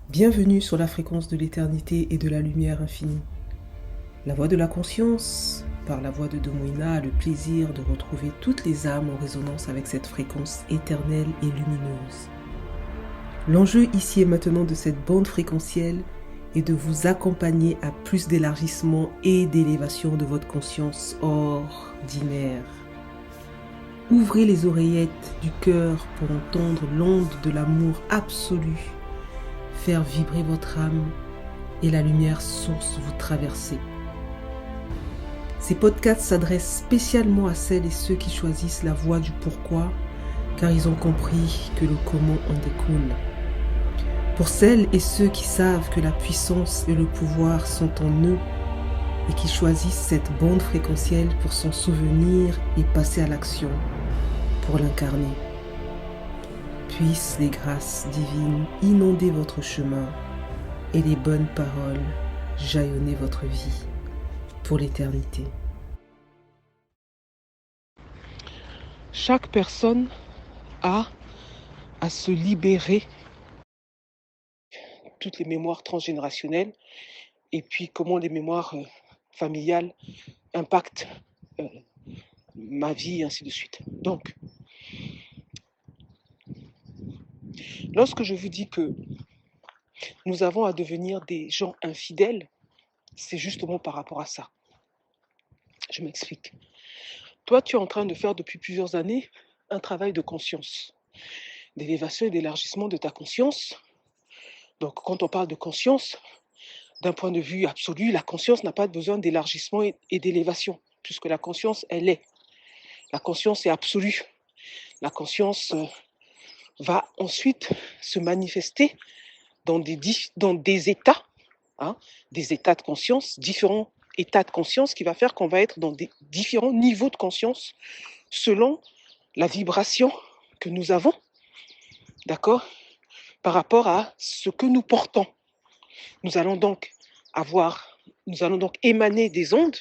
Bienvenue sur la fréquence de l'éternité et de la lumière infinie. La voix de la conscience, par la voix de Domoina, a le plaisir de retrouver toutes les âmes en résonance avec cette fréquence éternelle et lumineuse. L'enjeu ici et maintenant de cette bande fréquentielle est de vous accompagner à plus d'élargissement et d'élévation de votre conscience ordinaire. Ouvrez les oreillettes du cœur pour entendre l'onde de l'amour absolu, faire vibrer votre âme et la lumière source vous traverser. Ces podcasts s'adressent spécialement à celles et ceux qui choisissent la voie du pourquoi, car ils ont compris que le comment en découle. Pour celles et ceux qui savent que la puissance et le pouvoir sont en eux et qui choisissent cette bande fréquentielle pour s'en souvenir et passer à l'action, pour l'incarner. Puissent les grâces divines inonder votre chemin et les bonnes paroles jaillonner votre vie pour l'éternité. Chaque personne a à se libérer toutes les mémoires transgénérationnelles et puis comment les mémoires familiales impactent ma vie et ainsi de suite. Donc, lorsque je vous dis que nous avons à devenir des gens infidèles, c'est justement par rapport à ça. Je m'explique. Toi, tu es en train de faire depuis plusieurs années un travail de conscience, d'élévation et d'élargissement de ta conscience. Donc, quand on parle de conscience, d'un point de vue absolu, la conscience n'a pas besoin d'élargissement et d'élévation, puisque la conscience, elle est. La conscience est absolue. La conscience va ensuite se manifester dans des états, des états de conscience, différents états de conscience qui va faire qu'on va être dans des différents niveaux de conscience selon la vibration que nous avons, d'accord, par rapport à ce que nous portons. Nous allons donc émaner des ondes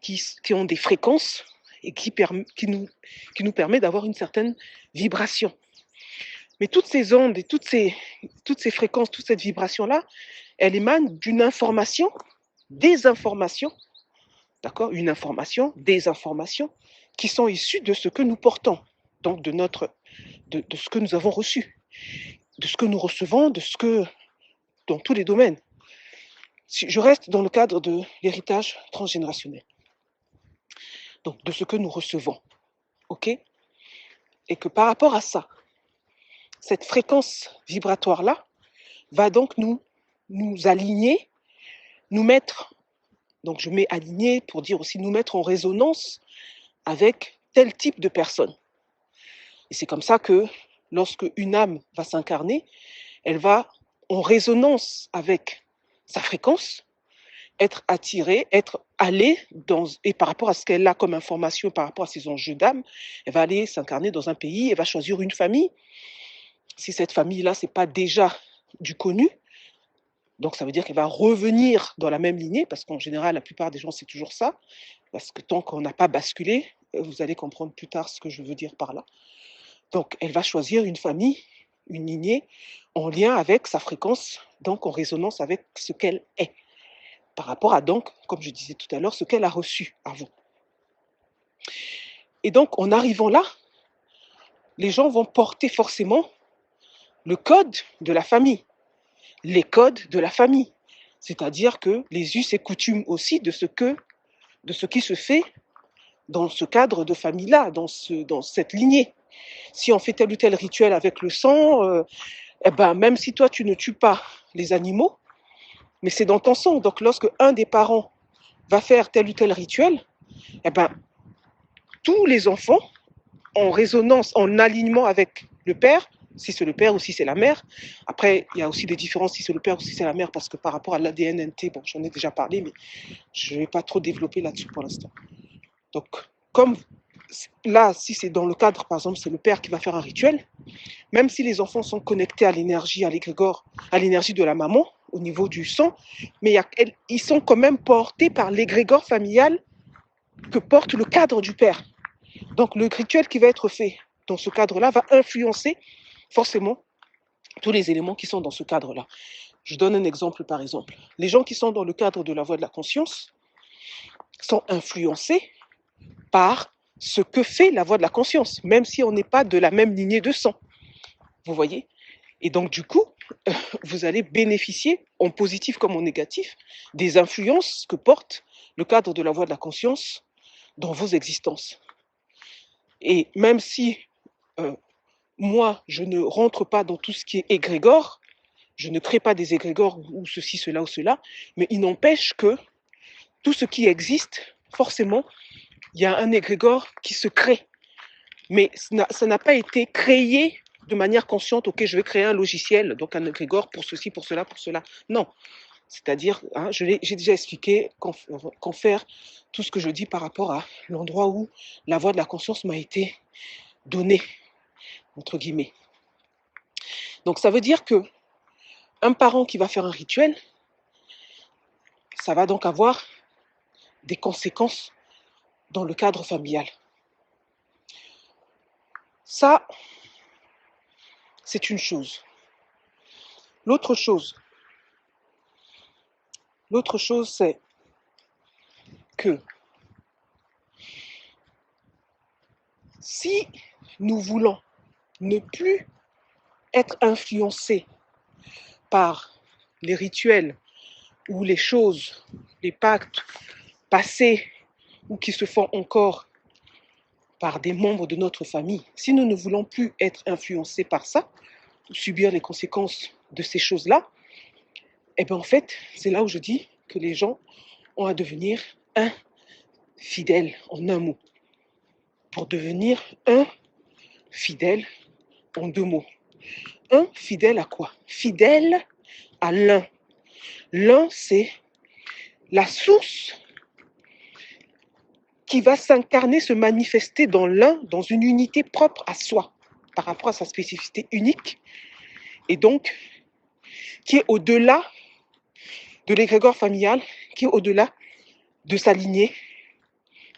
qui ont des fréquences et qui nous permet d'avoir une certaine vibration. Mais toutes ces ondes et toutes ces fréquences, toute cette vibration-là, elle émane d'une information, des informations, d'accord, une information, des informations qui sont issues de ce que nous portons, donc de ce que nous avons reçu, de ce que nous recevons, dans tous les domaines. Je reste dans le cadre de l'héritage transgénérationnel, donc de ce que nous recevons, ok? Et que par rapport à ça, cette fréquence vibratoire-là va donc nous aligner, nous mettre, donc je mets aligner pour dire aussi nous mettre en résonance avec tel type de personne. Et c'est comme ça que lorsque une âme va s'incarner, elle va en résonance avec sa fréquence, être attirée, être allée et par rapport à ce qu'elle a comme information, par rapport à ses enjeux d'âme, elle va aller s'incarner dans un pays, elle va choisir une famille. Si cette famille-là, ce n'est pas déjà du connu, donc ça veut dire qu'elle va revenir dans la même lignée, parce qu'en général, la plupart des gens, c'est toujours ça, parce que tant qu'on n'a pas basculé, vous allez comprendre plus tard ce que je veux dire par là. Donc, elle va choisir une famille, une lignée, en lien avec sa fréquence, donc en résonance avec ce qu'elle est, par rapport à donc, comme je disais tout à l'heure, ce qu'elle a reçu avant. Et donc, en arrivant là, les gens vont porter forcément le code de la famille, les codes de la famille, c'est-à-dire que les us et coutumes aussi de ce qui se fait dans ce cadre de famille-là, dans cette lignée. Si on fait tel ou tel rituel avec le sang, même si toi tu ne tues pas les animaux, mais c'est dans ton sang. Donc lorsque un des parents va faire tel ou tel rituel, tous les enfants, en résonance, en alignement avec le père, si c'est le père ou si c'est la mère. Après, il y a aussi des différences si c'est le père ou si c'est la mère, parce que par rapport à l'ADN-NT, bon, j'en ai déjà parlé, mais je ne vais pas trop développer là-dessus pour l'instant. Donc, comme là, si c'est dans le cadre, par exemple, c'est le père qui va faire un rituel, même si les enfants sont connectés à l'énergie, à l'égrégore, à l'énergie de la maman, au niveau du sang, mais ils sont quand même portés par l'égrégore familial que porte le cadre du père. Donc, le rituel qui va être fait dans ce cadre-là va influencer forcément tous les éléments qui sont dans ce cadre-là. Je donne un exemple par exemple. Les gens qui sont dans le cadre de la voie de la conscience sont influencés par ce que fait la voie de la conscience, même si on n'est pas de la même lignée de sang. Vous voyez? Et donc du coup, vous allez bénéficier, en positif comme en négatif, des influences que porte le cadre de la voie de la conscience dans vos existences. Et même si moi, je ne rentre pas dans tout ce qui est égrégore, je ne crée pas des égrégores ou ceci, cela ou cela, mais il n'empêche que tout ce qui existe, forcément, il y a un égrégore qui se crée. Mais ça n'a pas été créé de manière consciente, ok, je vais créer un logiciel, donc un égrégore pour ceci, pour cela, pour cela. Non. C'est-à-dire, hein, j'ai déjà expliqué qu'en faire tout ce que je dis par rapport à l'endroit où la voie de la conscience m'a été donnée, entre guillemets. Donc ça veut dire que un parent qui va faire un rituel, ça va donc avoir des conséquences dans le cadre familial. Ça, c'est une chose. L'autre chose, c'est que si nous voulons ne plus être influencés par les rituels ou les choses, les pactes passés ou qui se font encore par des membres de notre famille, si nous ne voulons plus être influencés par ça, ou subir les conséquences de ces choses-là, et bien en fait, c'est là où je dis que les gens ont à devenir infidèles, en un mot. Pour devenir infidèle, en deux mots. Fidèle à quoi? Fidèle à l'un. L'un, c'est la source qui va s'incarner, se manifester dans l'un, dans une unité propre à soi, par rapport à sa spécificité unique, et donc qui est au-delà de l'égrégore familial, qui est au-delà de sa lignée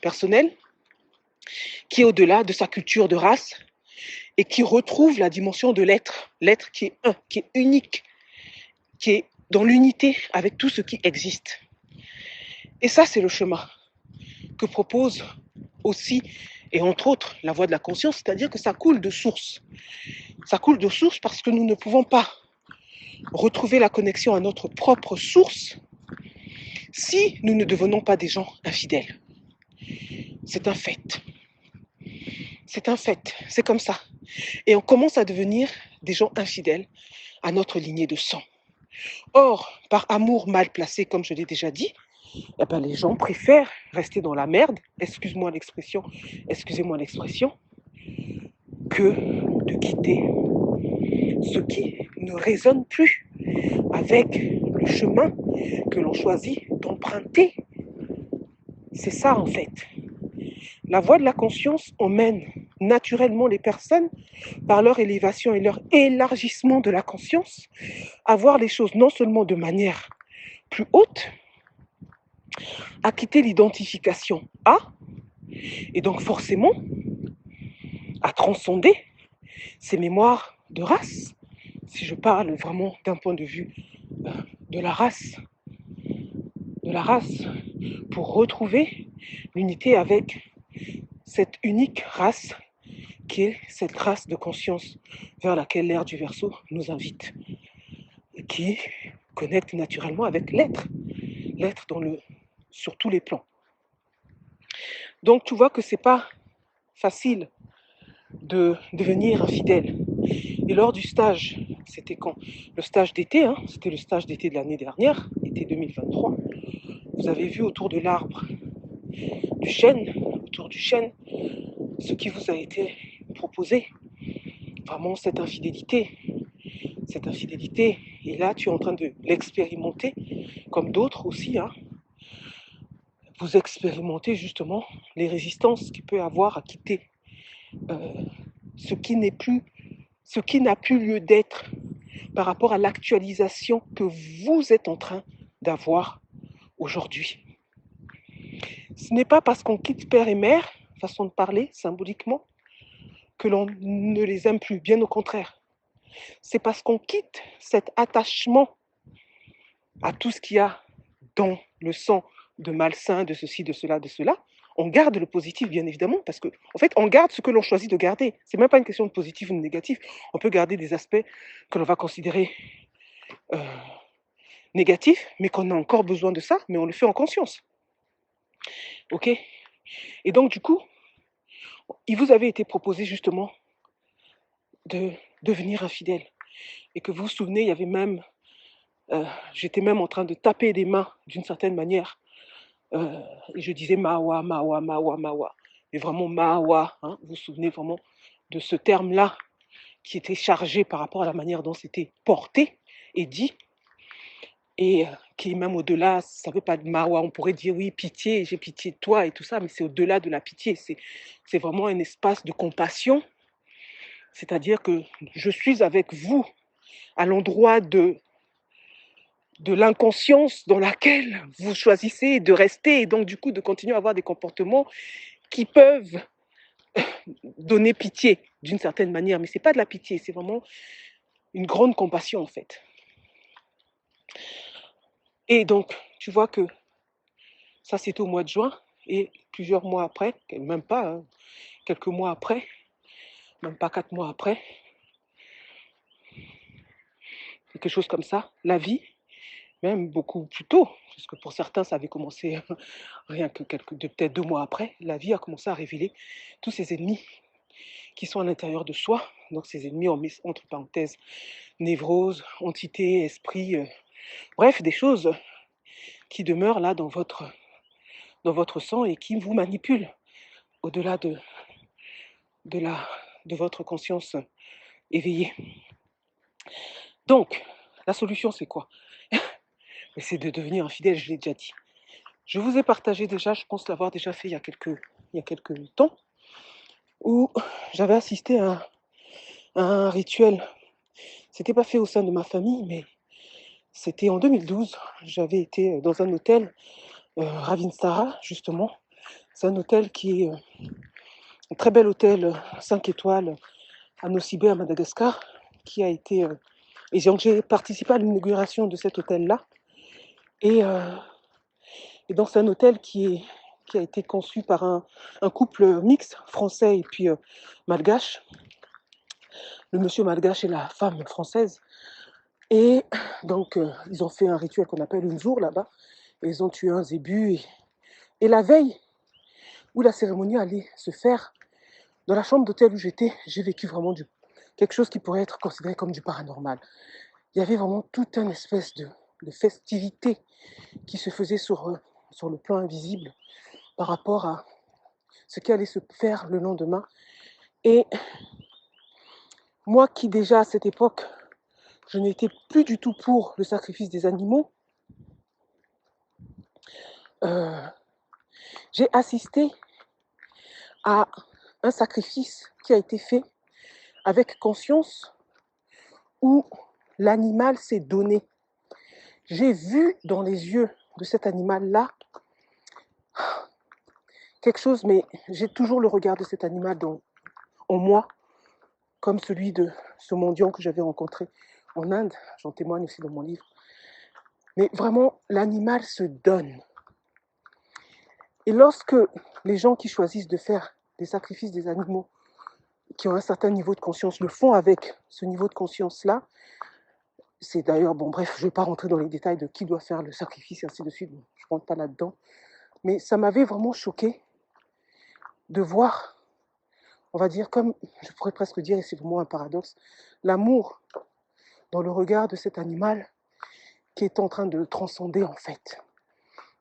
personnelle, qui est au-delà de sa culture de race, et qui retrouve la dimension de l'être, l'être qui est un, qui est unique, qui est dans l'unité avec tout ce qui existe. Et ça, c'est le chemin que propose aussi, et entre autres, la voie de la conscience, c'est-à-dire que ça coule de source. Ça coule de source parce que nous ne pouvons pas retrouver la connexion à notre propre source si nous ne devenons pas des gens infidèles. C'est un fait. C'est un fait. C'est comme ça. Et on commence à devenir des gens infidèles à notre lignée de sang. Or, par amour mal placé, comme je l'ai déjà dit, eh ben, les gens préfèrent rester dans la merde, excusez-moi l'expression, que de quitter ce qui ne résonne plus avec le chemin que l'on choisit d'emprunter. C'est ça en fait. La voie de la conscience emmène naturellement les personnes, par leur élévation et leur élargissement de la conscience, à voir les choses non seulement de manière plus haute, à quitter l'identification à, et donc forcément à transcender ces mémoires de race, si je parle vraiment d'un point de vue de la race, pour retrouver l'unité avec cette unique race qui est cette race de conscience vers laquelle l'ère du Verseau nous invite et qui connecte naturellement avec l'être sur tous les plans. Donc tu vois que c'est pas facile de devenir infidèle. Et lors du stage, c'était quand? Le stage d'été, c'était le stage d'été de l'année dernière, été 2023. Vous avez vu autour de l'arbre du chêne, ce qui vous a été proposé. Vraiment cette infidélité. Et là, tu es en train de l'expérimenter, comme d'autres aussi. Vous expérimentez justement les résistances qu'il peut avoir à quitter ce qui n'a plus lieu d'être par rapport à l'actualisation que vous êtes en train d'avoir aujourd'hui. Ce n'est pas parce qu'on quitte père et mère, façon de parler, symboliquement, que l'on ne les aime plus, bien au contraire. C'est parce qu'on quitte cet attachement à tout ce qu'il y a dans le sang de malsain, de ceci, de cela, on garde le positif, bien évidemment, parce que, en fait, on garde ce que l'on choisit de garder. C'est même pas une question de positif ou de négatif. On peut garder des aspects que l'on va considérer euh, négatifs, mais qu'on a encore besoin de ça, mais on le fait en conscience. OK? Et donc, du coup, il vous avait été proposé justement de devenir infidèle. Et que vous vous souvenez, il y avait même, j'étais même en train de taper des mains d'une certaine manière. Et je disais Mawa, Mawa, Mawa, Mawa. Mais vraiment Mawa, hein, vous vous souvenez vraiment de ce terme-là qui était chargé par rapport à la manière dont c'était porté et dit, et qui est même au-delà, ça ne veut pas de Mawa, on pourrait dire oui, pitié, j'ai pitié de toi et tout ça, mais c'est au-delà de la pitié, c'est vraiment un espace de compassion, c'est-à-dire que je suis avec vous à l'endroit de l'inconscience dans laquelle vous choisissez de rester et donc du coup de continuer à avoir des comportements qui peuvent donner pitié d'une certaine manière, mais c'est pas de la pitié, c'est vraiment une grande compassion en fait. Et donc, tu vois que ça c'était au mois de juin et plusieurs mois après, même pas, hein, quelques mois après, même pas 4 mois après, quelque chose comme ça, la vie, même beaucoup plus tôt, parce que pour certains ça avait commencé rien que peut-être 2 mois après, la vie a commencé à révéler tous ces ennemis qui sont à l'intérieur de soi. Donc ces ennemis, on met entre parenthèses névrose, entité, esprit, bref, des choses qui demeurent là dans votre sang et qui vous manipulent au-delà de, la, de votre conscience éveillée. Donc, la solution, c'est quoi? C'est de devenir infidèle, je l'ai déjà dit. Je vous ai partagé déjà, je pense l'avoir déjà fait il y a quelques temps, où j'avais assisté à un rituel. C'était pas fait au sein de ma famille, mais c'était en 2012. J'avais été dans un hôtel, Ravinsara, justement. C'est un hôtel qui est un très bel hôtel 5 étoiles à Nosibé, à Madagascar, qui a été... et donc j'ai participé à l'inauguration de cet hôtel-là. Et, et donc c'est un hôtel qui a été conçu par un couple mixte, français et puis malgache. Le monsieur malgache et la femme française. Et donc ils ont fait un rituel qu'on appelle une jour là-bas. Et ils ont tué un zébu. Et la veille où la cérémonie allait se faire, dans la chambre d'hôtel où j'étais, j'ai vécu vraiment quelque chose qui pourrait être considéré comme du paranormal. Il y avait vraiment toute une espèce de festivité qui se faisait sur le plan invisible par rapport à ce qui allait se faire le lendemain. Et moi qui déjà à cette époque, je n'étais plus du tout pour le sacrifice des animaux, j'ai assisté à un sacrifice qui a été fait avec conscience où l'animal s'est donné. J'ai vu dans les yeux de cet animal-là quelque chose, mais j'ai toujours le regard de cet animal en moi, comme celui de ce mendiant que j'avais rencontré en Inde, j'en témoigne aussi dans mon livre. Mais vraiment, l'animal se donne. Et lorsque les gens qui choisissent de faire des sacrifices des animaux, qui ont un certain niveau de conscience, le font avec ce niveau de conscience-là, c'est d'ailleurs, bon bref, je ne vais pas rentrer dans les détails de qui doit faire le sacrifice et ainsi de suite, je ne rentre pas là-dedans, mais ça m'avait vraiment choqué de voir, on va dire, comme je pourrais presque dire, et c'est vraiment un paradoxe, l'amour dans le regard de cet animal qui est en train de transcender en fait.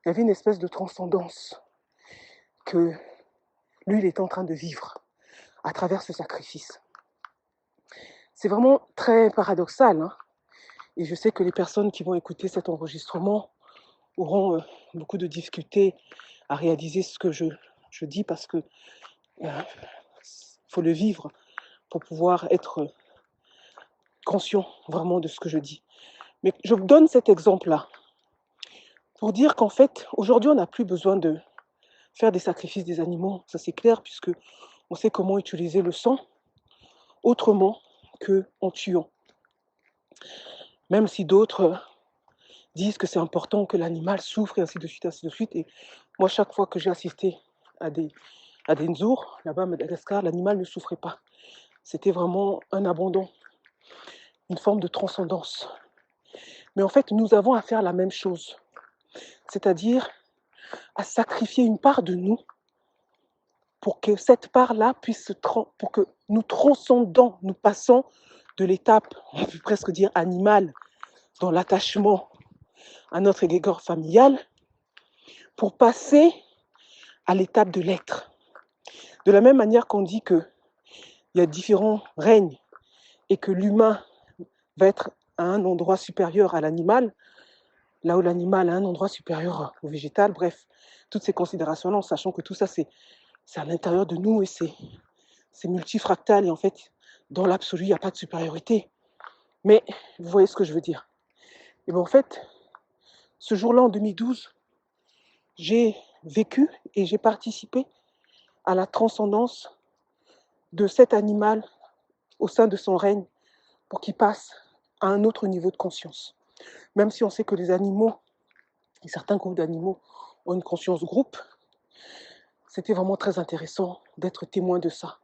Il y avait une espèce de transcendance que lui, il est en train de vivre à travers ce sacrifice. C'est vraiment très paradoxal, hein, et je sais que les personnes qui vont écouter cet enregistrement auront beaucoup de difficultés à réaliser ce que je dis parce que faut le vivre pour pouvoir être conscient vraiment de ce que je dis. Mais je vous donne cet exemple-là pour dire qu'en fait, aujourd'hui, on n'a plus besoin de faire des sacrifices des animaux, ça c'est clair, puisque on sait comment utiliser le sang autrement qu'en tuant. Même si d'autres disent que c'est important que l'animal souffre et ainsi de suite, ainsi de suite. Et moi, chaque fois que j'ai assisté à des nzours, là-bas à Madagascar, l'animal ne souffrait pas. C'était vraiment un abandon, une forme de transcendance. Mais en fait, nous avons à faire la même chose, c'est-à-dire à sacrifier une part de nous pour que cette part-là puisse pour que nous transcendons, nous passons de l'étape, on peut presque dire animale, dans l'attachement à notre égrégore familial, pour passer à l'étape de l'être. De la même manière qu'on dit qu'il y a différents règnes et que l'humain va être à un endroit supérieur à l'animal, là où l'animal a un endroit supérieur au végétal, bref, toutes ces considérations-là, en sachant que tout ça, c'est à l'intérieur de nous et c'est multifractal et en fait, dans l'absolu, il n'y a pas de supériorité. Mais vous voyez ce que je veux dire. Et bien en fait, ce jour-là, en 2012, j'ai vécu et j'ai participé à la transcendance de cet animal au sein de son règne pour qu'il passe à un autre niveau de conscience. Même si on sait que les animaux, et certains groupes d'animaux, ont une conscience groupe, c'était vraiment très intéressant d'être témoin de ça.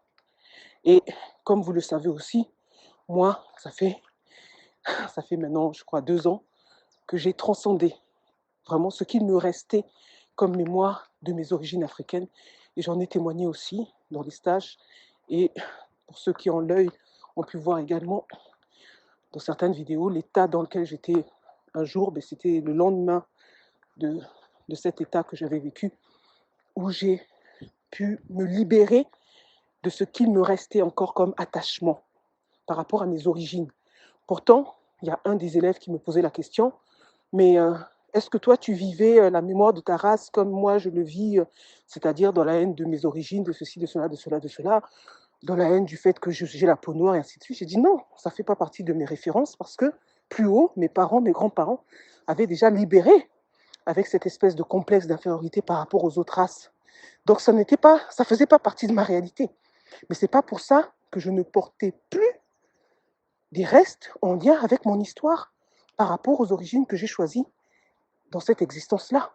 Et comme vous le savez aussi, moi, ça fait maintenant, je crois, 2 ans que j'ai transcendé vraiment ce qu'il me restait comme mémoire de mes origines africaines. Et j'en ai témoigné aussi dans les stages. Et pour ceux qui ont l'œil ont pu voir également dans certaines vidéos l'état dans lequel j'étais un jour. C'était le lendemain de cet état que j'avais vécu, où j'ai pu me libérer de ce qu'il me restait encore comme attachement par rapport à mes origines. Pourtant, il y a un des élèves qui me posait la question, mais est-ce que toi, tu vivais la mémoire de ta race comme moi je le vis, c'est-à-dire dans la haine de mes origines, de ceci, de cela, de cela, de cela, dans la haine du fait que j'ai la peau noire et ainsi de suite. J'ai dit non, ça ne fait pas partie de mes références parce que plus haut, mes parents, mes grands-parents avaient déjà libéré avec cette espèce de complexe d'infériorité par rapport aux autres races. Donc ça faisait pas partie de ma réalité. Mais c'est pas pour ça que je ne portais plus des restes en lien avec mon histoire par rapport aux origines que j'ai choisies dans cette existence-là.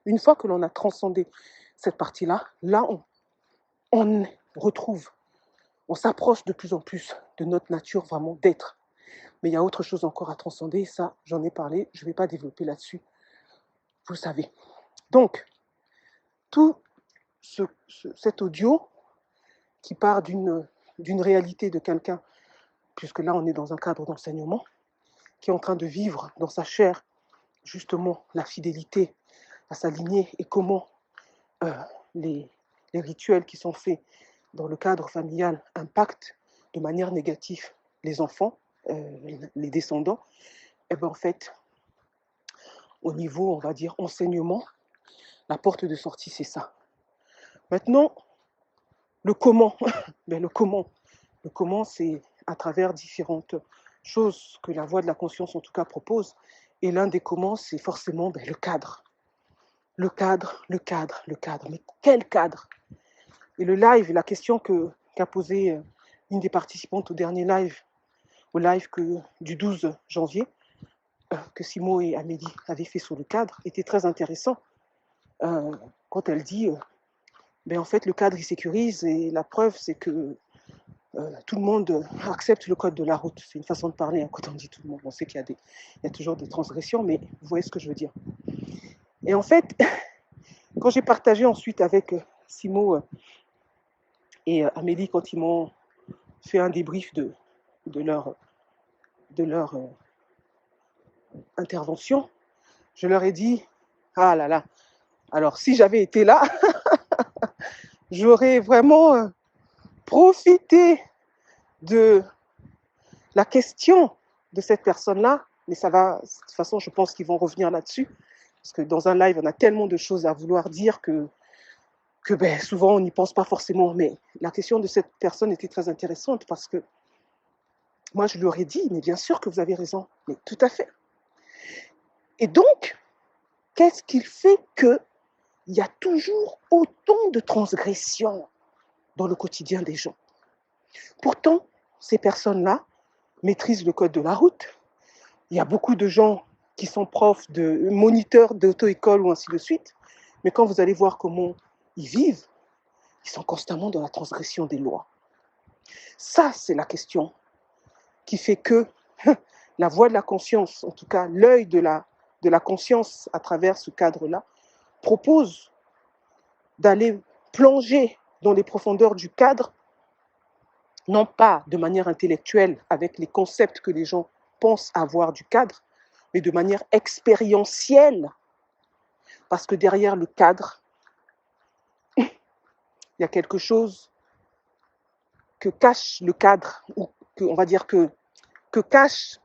Une fois que l'on a transcendé cette partie-là, là on retrouve, on s'approche de plus en plus de notre nature vraiment d'être. Mais il y a autre chose encore à transcender, et ça, j'en ai parlé, je ne vais pas développer là-dessus, vous le savez. Donc, tout cet audio qui part d'une réalité de quelqu'un, puisque là on est dans un cadre d'enseignement, qui est en train de vivre dans sa chair justement la fidélité à sa lignée et comment les rituels qui sont faits dans le cadre familial impactent de manière négative les enfants, les descendants, et bien en fait, au niveau, on va dire, enseignement, la porte de sortie, c'est ça. Maintenant, le comment, le comment, c'est à travers différentes choses que la voie de la conscience, en tout cas, propose. Et l'un des comment, c'est forcément le cadre. Le cadre, le cadre, le cadre. Mais quel cadre? Et le live, la question qu'a posée une des participantes au dernier live, du 12 janvier, que Simo et Amélie avaient fait sur le cadre, était très intéressant. Quand elle dit, en fait, le cadre, il sécurise, et la preuve, c'est que tout le monde accepte le code de la route. C'est une façon de parler, hein, quand on dit tout le monde. On sait qu'il y a toujours des transgressions, mais vous voyez ce que je veux dire. Et en fait, quand j'ai partagé ensuite avec Simo et Amélie, quand ils m'ont fait un débrief de leur intervention, je leur ai dit, ah là là, alors si j'avais été là, j'aurais vraiment profité de la question de cette personne-là, mais ça va, de toute façon, je pense qu'ils vont revenir là-dessus, parce que dans un live, on a tellement de choses à vouloir dire que souvent, on n'y pense pas forcément. Mais la question de cette personne était très intéressante, parce que moi, je lui aurais dit, mais bien sûr que vous avez raison, mais tout à fait. Et donc, qu'est-ce qui fait qu'il y a toujours autant de transgressions dans le quotidien des gens? Pourtant, ces personnes-là maîtrisent le code de la route. Il y a beaucoup de gens qui sont profs, de moniteurs d'auto-école ou ainsi de suite, mais quand vous allez voir comment ils vivent, ils sont constamment dans la transgression des lois. Ça, c'est la question qui fait que la voix de la conscience, en tout cas l'œil de la conscience à travers ce cadre-là, propose d'aller plonger dans les profondeurs du cadre, non pas de manière intellectuelle avec les concepts que les gens pensent avoir du cadre, mais de manière expérientielle, parce que derrière le cadre, il y a quelque chose que cache le cadre, ou que, on va dire que cache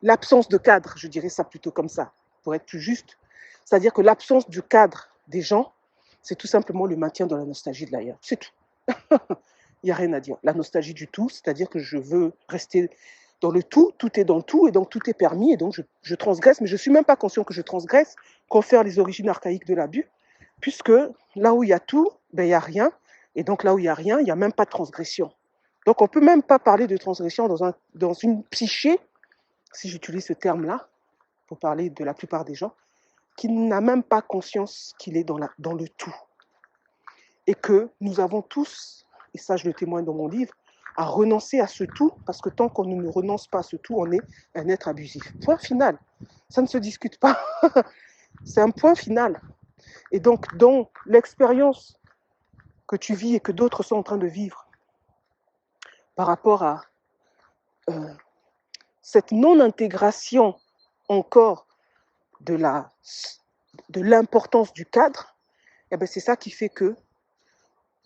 l'absence de cadre, je dirais ça plutôt comme ça, pour être plus juste. C'est-à-dire que l'absence du cadre des gens, c'est tout simplement le maintien dans la nostalgie de l'ailleurs. C'est tout. Il n'y a rien à dire. La nostalgie du tout, c'est-à-dire que je veux rester dans le tout est dans le tout, et donc tout est permis, et donc je transgresse, mais je ne suis même pas conscient que je transgresse, confère les origines archaïques de l'abus, puisque là où il y a tout, ben, il n'y a rien, et donc là où il n'y a rien, il n'y a même pas de transgression. Donc on ne peut même pas parler de transgression dans une psyché, si j'utilise ce terme-là, pour parler de la plupart des gens, qui n'a même pas conscience qu'il est dans le tout. Et que nous avons tous, et ça je le témoigne dans mon livre, à renoncer à ce tout, parce que tant qu'on ne renonce pas à ce tout, on est un être abusif. Point final. Ça ne se discute pas. C'est un point final. Et donc, dans l'expérience que tu vis et que d'autres sont en train de vivre par rapport à cette non-intégration encore de l'importance du cadre, eh ben c'est ça qui fait que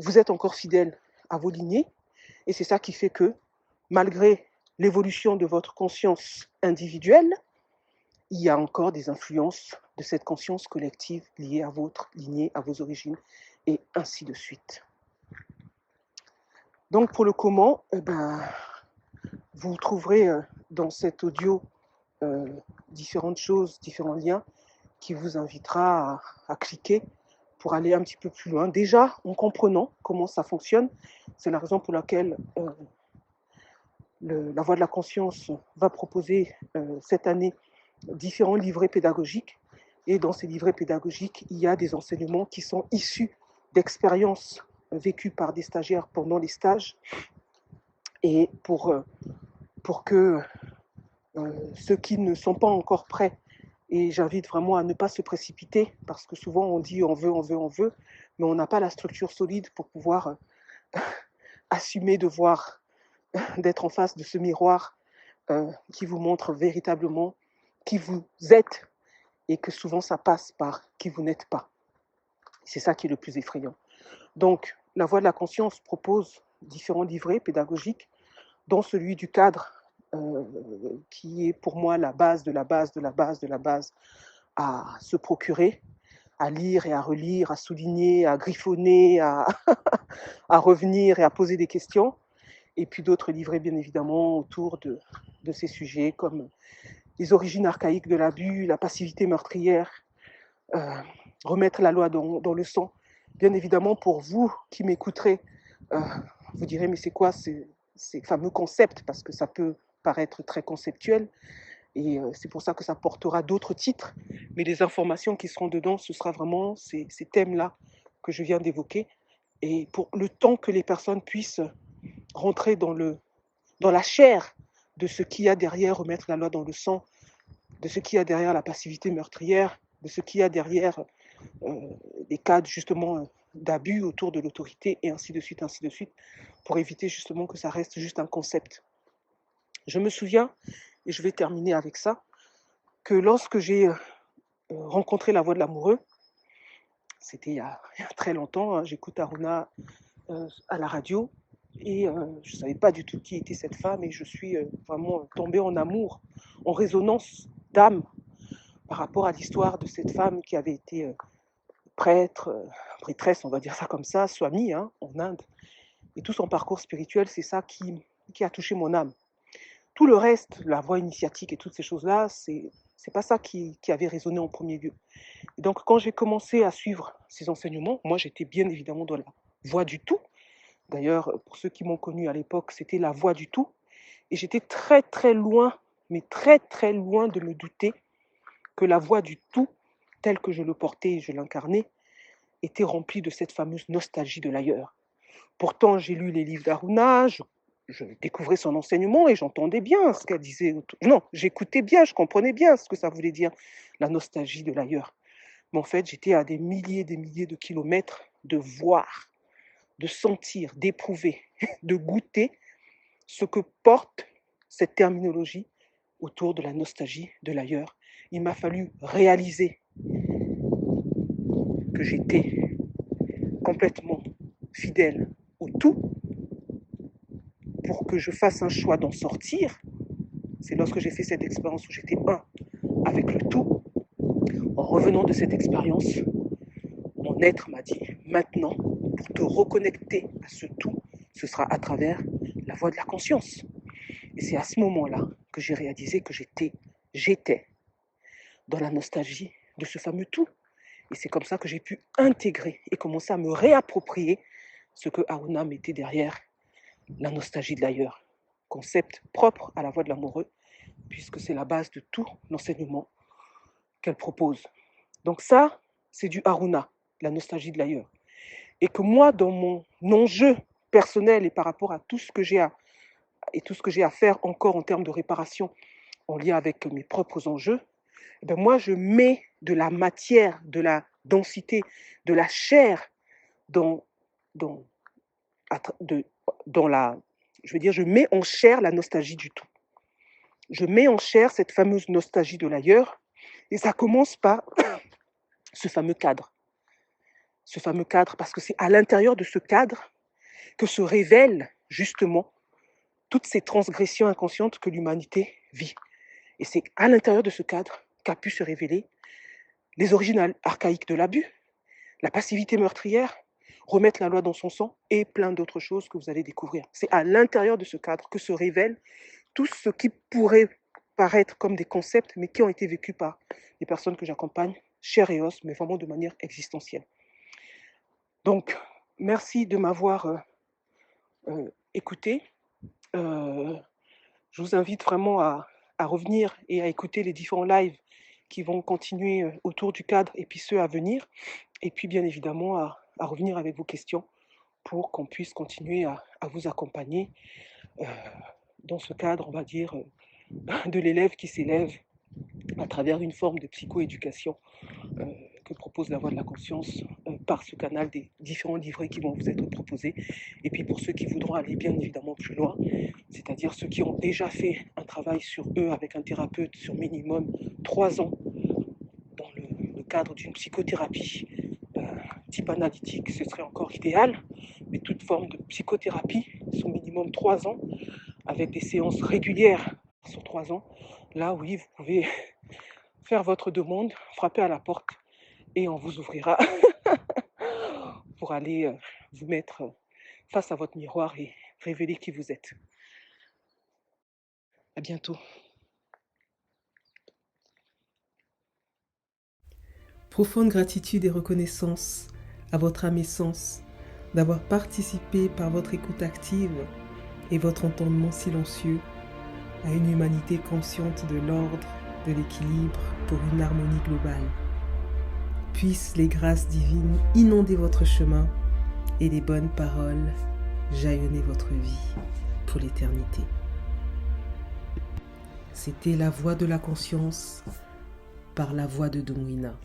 vous êtes encore fidèle à vos lignées, et c'est ça qui fait que, malgré l'évolution de votre conscience individuelle, il y a encore des influences de cette conscience collective liée à votre lignée, à vos origines, et ainsi de suite. Donc pour le comment, eh ben, vous trouverez dans cet audio différentes choses, différents liens qui vous invitera à cliquer pour aller un petit peu plus loin. Déjà, en comprenant comment ça fonctionne, c'est la raison pour laquelle la Voix de la Conscience va proposer cette année différents livrets pédagogiques. Et dans ces livrets pédagogiques, il y a des enseignements qui sont issus d'expériences vécues par des stagiaires pendant les stages. Et pour que ceux qui ne sont pas encore prêts, et j'invite vraiment à ne pas se précipiter, parce que souvent on dit on veut, mais on n'a pas la structure solide pour pouvoir assumer de voir, d'être en face de ce miroir qui vous montre véritablement qui vous êtes, et que souvent ça passe par qui vous n'êtes pas. C'est ça qui est le plus effrayant. Donc, la Voix de la Conscience propose différents livrets pédagogiques, dont celui du cadre, qui est pour moi la base de la base de la base de la base à se procurer, à lire et à relire, à souligner, à griffonner, à revenir et à poser des questions. Et puis d'autres livrets, bien évidemment, autour de ces sujets comme les origines archaïques de l'abus, la passivité meurtrière, remettre la loi dans le sang. Bien évidemment, pour vous qui m'écouterez, vous direz, mais c'est quoi ces fameux concepts? Parce que ça peut paraître très conceptuel, et c'est pour ça que ça portera d'autres titres. Mais les informations qui seront dedans, ce sera vraiment ces thèmes-là que je viens d'évoquer. Et pour le temps que les personnes puissent rentrer dans la chair de ce qu'il y a derrière remettre la loi dans le sang, de ce qu'il y a derrière la passivité meurtrière, de ce qu'il y a derrière des cas justement d'abus autour de l'autorité, et ainsi de suite, pour éviter justement que ça reste juste un concept. Je me souviens, et je vais terminer avec ça, que lorsque j'ai rencontré la voix de l'amoureux, c'était il y a très longtemps, hein, j'écoute Aruna à la radio, et je ne savais pas du tout qui était cette femme, et je suis vraiment tombée en amour, en résonance d'âme par rapport à l'histoire de cette femme qui avait été prêtre, prêtresse, on va dire ça comme ça, swami, hein, en Inde. Et tout son parcours spirituel, c'est ça qui a touché mon âme. Tout le reste, la voie initiatique et toutes ces choses-là, c'est pas ça qui avait résonné en premier lieu. Et donc, quand j'ai commencé à suivre ces enseignements, moi, j'étais bien évidemment dans la voie du tout. D'ailleurs, pour ceux qui m'ont connu à l'époque, c'était la voie du tout. Et j'étais très, très loin, mais très, très loin de me douter que la voix du tout, telle que je le portais et je l'incarnais, était remplie de cette fameuse nostalgie de l'ailleurs. Pourtant, j'ai lu les livres d'Aruna, je découvrais son enseignement et j'entendais bien ce qu'elle disait. Non, j'écoutais bien, je comprenais bien ce que ça voulait dire, la nostalgie de l'ailleurs. Mais en fait, j'étais à des milliers de kilomètres de voir, de sentir, d'éprouver, de goûter ce que porte cette terminologie autour de la nostalgie de l'ailleurs. Il m'a fallu réaliser que j'étais complètement fidèle au tout pour que je fasse un choix d'en sortir. C'est lorsque j'ai fait cette expérience où j'étais un avec le tout. En revenant de cette expérience, mon être m'a dit, maintenant, pour te reconnecter à ce tout, ce sera à travers la voie de la conscience. Et c'est à ce moment-là que j'ai réalisé que j'étais dans la nostalgie de ce fameux tout. Et c'est comme ça que j'ai pu intégrer et commencer à me réapproprier ce que Aruna mettait derrière la nostalgie de l'ailleurs. Concept propre à la voie de l'amoureux, puisque c'est la base de tout l'enseignement qu'elle propose. Donc ça, c'est du Aruna, la nostalgie de l'ailleurs. Et que moi, dans mon enjeu personnel et par rapport à tout ce que j'ai à faire encore en termes de réparation en lien avec mes propres enjeux, ben moi, je mets de la matière, de la densité, de la chair dans je mets en chair la nostalgie du tout. Je mets en chair cette fameuse nostalgie de l'ailleurs et ça commence par ce fameux cadre. Ce fameux cadre, parce que c'est à l'intérieur de ce cadre que se révèlent justement toutes ces transgressions inconscientes que l'humanité vit. Et c'est à l'intérieur de ce cadre qu'a pu se révéler les origines archaïques de l'abus, la passivité meurtrière, remettre la loi dans son sang et plein d'autres choses que vous allez découvrir. C'est à l'intérieur de ce cadre que se révèle tout ce qui pourrait paraître comme des concepts, mais qui ont été vécus par les personnes que j'accompagne, chair et os, mais vraiment de manière existentielle. Donc, merci de m'avoir écouté. Je vous invite vraiment à revenir et à écouter les différents lives qui vont continuer autour du cadre et puis ceux à venir. Et puis, bien évidemment, à revenir avec vos questions pour qu'on puisse continuer à vous accompagner dans ce cadre, on va dire, de l'élève qui s'élève à travers une forme de psychoéducation que propose la Voie de la Conscience par ce canal des différents livrets qui vont vous être proposés. Et puis pour ceux qui voudront aller bien évidemment plus loin, c'est-à-dire ceux qui ont déjà fait un travail sur eux avec un thérapeute sur minimum 3 ans dans le cadre d'une psychothérapie type analytique, ce serait encore idéal, mais toute forme de psychothérapie sur minimum 3 ans avec des séances régulières sur 3 ans, là oui, vous pouvez faire votre demande, frapper à la porte et on vous ouvrira pour aller vous mettre face à votre miroir et révéler qui vous êtes. À bientôt. Profonde gratitude et reconnaissance à votre âme et sens d'avoir participé par votre écoute active et votre entendement silencieux à une humanité consciente de l'ordre, de l'équilibre pour une harmonie globale. Puissent les grâces divines inonder votre chemin et les bonnes paroles jaillonner votre vie pour l'éternité. C'était la voix de la conscience par la voix de Domwina.